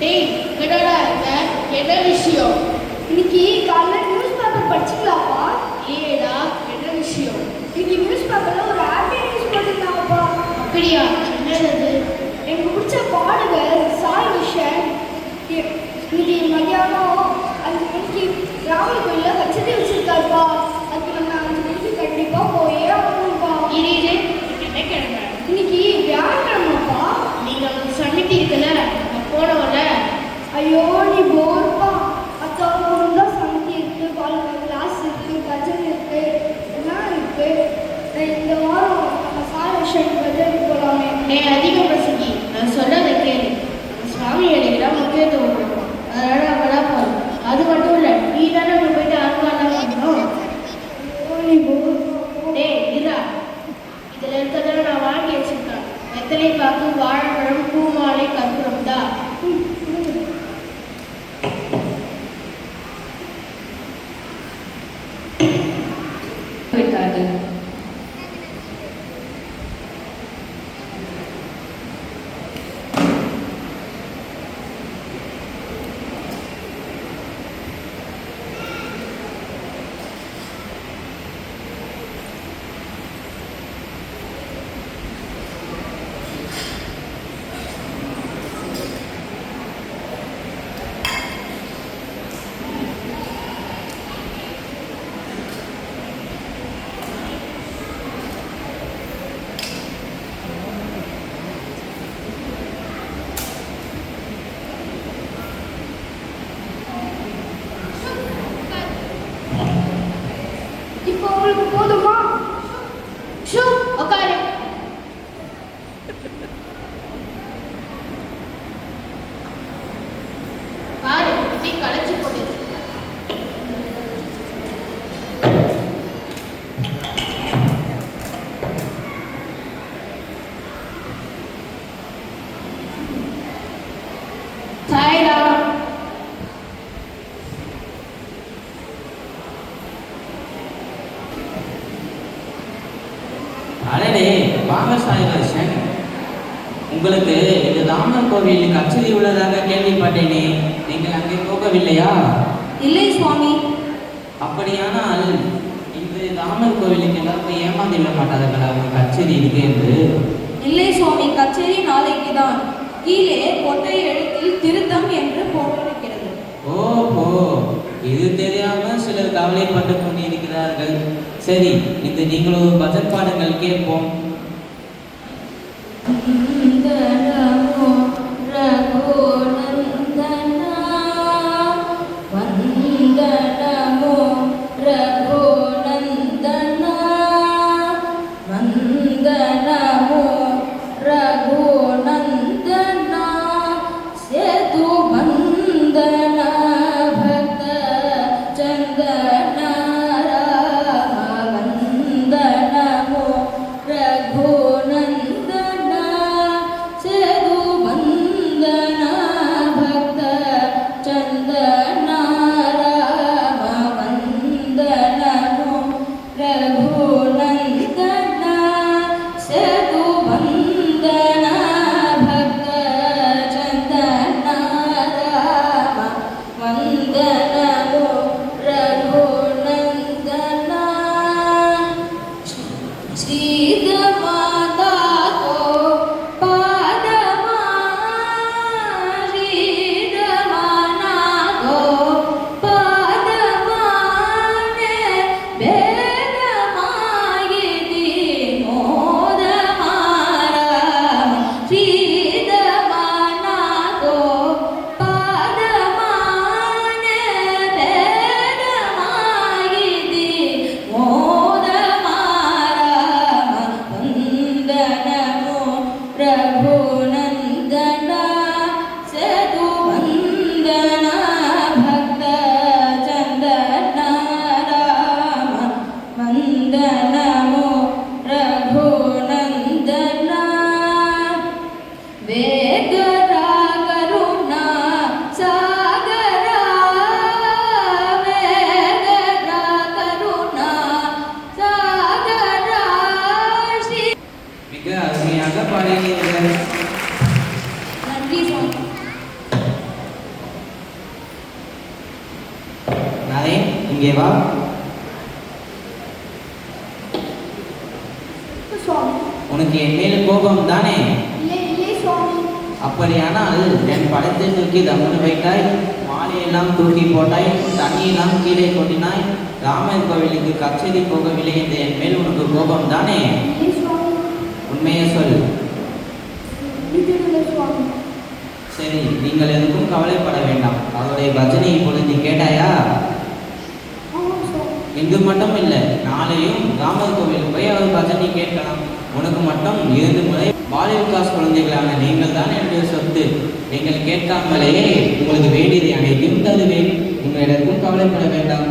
டேய் என்னடா இருக்க? என்ன விஷயம்? இன்னைக்கு காலைல நியூஸ் பேப்பர் படிச்சிங்களாப்பா? ஏடா என்ன விஷயம்? இன்னைக்கு நியூஸ் பேப்பர்ல ஒரு ஹாப்பி நியூஸ் போட்டிருந்தாங்கப்பா. அப்படியா? என்னது? எனக்கு பிடிச்ச பாடகர் சாய் விஷன் இன்னைக்கு மதியானம் 5 மணிக்கு ராமர் கோயில்ல கச்சேரி வச்சிருக்காருப்பா. அதுக்கு நம்ம 5 மணிக்கு கண்டிப்பா போயே ஆகணும்ப்பா. இது என்ன கிழமை? இன்னைக்கு வியாழக்கிழமைப்பா. நீங்க சமிட்டி இருக்குல்ல, நான் போனவல. ஐயோ நீ போர்ப்பா. அத்தாவும் தான் சமிட்டி இருக்கு, கிளாஸ் இருக்கு, பஜன் இருக்கு, எல்லாம் இருக்கு. இந்த வாரம் நம்ம சாய் விஷன் பஜன் போலாமே. அதிக பிரசங்கி, நான் சொல்றதை கேளு. சுவாமிகளுக்கெல்லாம் முக்கியத்துவம் கொடுக்கணும். அதனால அவெல்லாம் போதும். அது மட்டும் இல்லை, நீ தானே அங்கே போயிட்டு அருவாலாம் பண்ணணும். நீ போர்ப்பா. டேய் இதா, இதில் இருக்கிறதெல்லாம் நான் வாங்கி வச்சிருக்கேன். வெத்தலை பாக்கு, வாழைப்பழம், பூமாலை, கற்பூரம் தான். இப்போ உங்களுக்கு போதுமா? ஷூ உட்காரு. பாரு, நீ களைச்சு போட்டு. சாய்ராம். அடடே வாங்க சாய்ராஜன், உங்களுக்கு இந்த ராமர் கோவில் கச்சேரி உள்ளதாக கேள்விப்பட்டேனே, நீங்கள் அங்கே போகவில்லையா? இல்லை சுவாமி. அப்படியானால் இந்த ராமர் கோவிலுக்கு எல்லாரும் ஏமாந்து விட மாட்டார்களா உங்கள் கச்சேரி இருக்கு என்று? இல்லை சுவாமி, கச்சேரி நாளைக்கு தான். கீழே கொட்டை எழுத்தில் திருத்தம் என்று போட்டிருக்கிறது. ஓஹோ, இது தெரியாம சிலர் கவலைப்பட்டு கொண்டிருக்கிறார்கள். சரி, இந்த நீங்களும் பஜன் பாடங்கள் கேட்போம். வந்தனமோ ரகுநந்தனா, வந்தனமோ ரகுநந்தனா, வந்தனமோ ரகுநந்தனா, சேது வந்தன பக்த சந்தனா, வந்தனமோ ரகுநந்தனா, சேது வந்தன பக்த சந்தனா, வந்தனமோ ரகுநந்தனா, சேது வந்தன பக்த சந்தனா, வந்தனமோ ரகுநந்தனா. श्रीद माता को पादमा, श्रीद माना को पादमा ने वेद मायिदी मोद मारा, श्रीद माना को पादमा ने वेद मायिदी मोद मारा, वंदनमो रघुनंदना, सेतु वंदना भक्त चंदना, राम वंदनमो रघुनंदना, वेगरा करुणा सागरा, वेगरा करुणा सागरा, श्री மிக அருமையாக பாடினீர்கள். நன்றி சுவாமி. இங்கே வா. சுவாமி. உனக்கு என் மேல் கோபம் தானே? இல்லை சுவாமி. அப்படியானால் என் படத்தை தூக்கி தம்மன் வைத்தாய், மாலையெல்லாம் தூக்கி போட்டாய், தண்ணியெல்லாம் கீழே கொட்டினாய், ராமர் கோவிலுக்கு கச்சேரி போகவில்லை என்று என் மேல் உனக்கு கோபம் தானே? இல்லை சுவாமி. உண்மையை சொல். இல்லை சுவாமி. சரி, நீங்கள் எதுக்கும் கவலைப்பட வேண்டாம். அவருடைய பஜனை இப்பொழுது நீ கேட்டாயா? ஆமாம் சுவாமி. இன்று மட்டும் இல்லை, நாளையும் ராமர் கோவில் போய் அவர் பஜனை கேட்கலாம். உனக்கு மட்டும் 2 முறை பாலிவுகாஸ் குழந்தைகளான நீங்கள் தான் என்னுடைய சொத்து. நீங்கள் கேட்காமலேயே உங்களுக்கு வேண்டியதை அனைத்தையும் தருவேன். நீங்கள் எதற்கும் கவலைப்பட வேண்டாம்.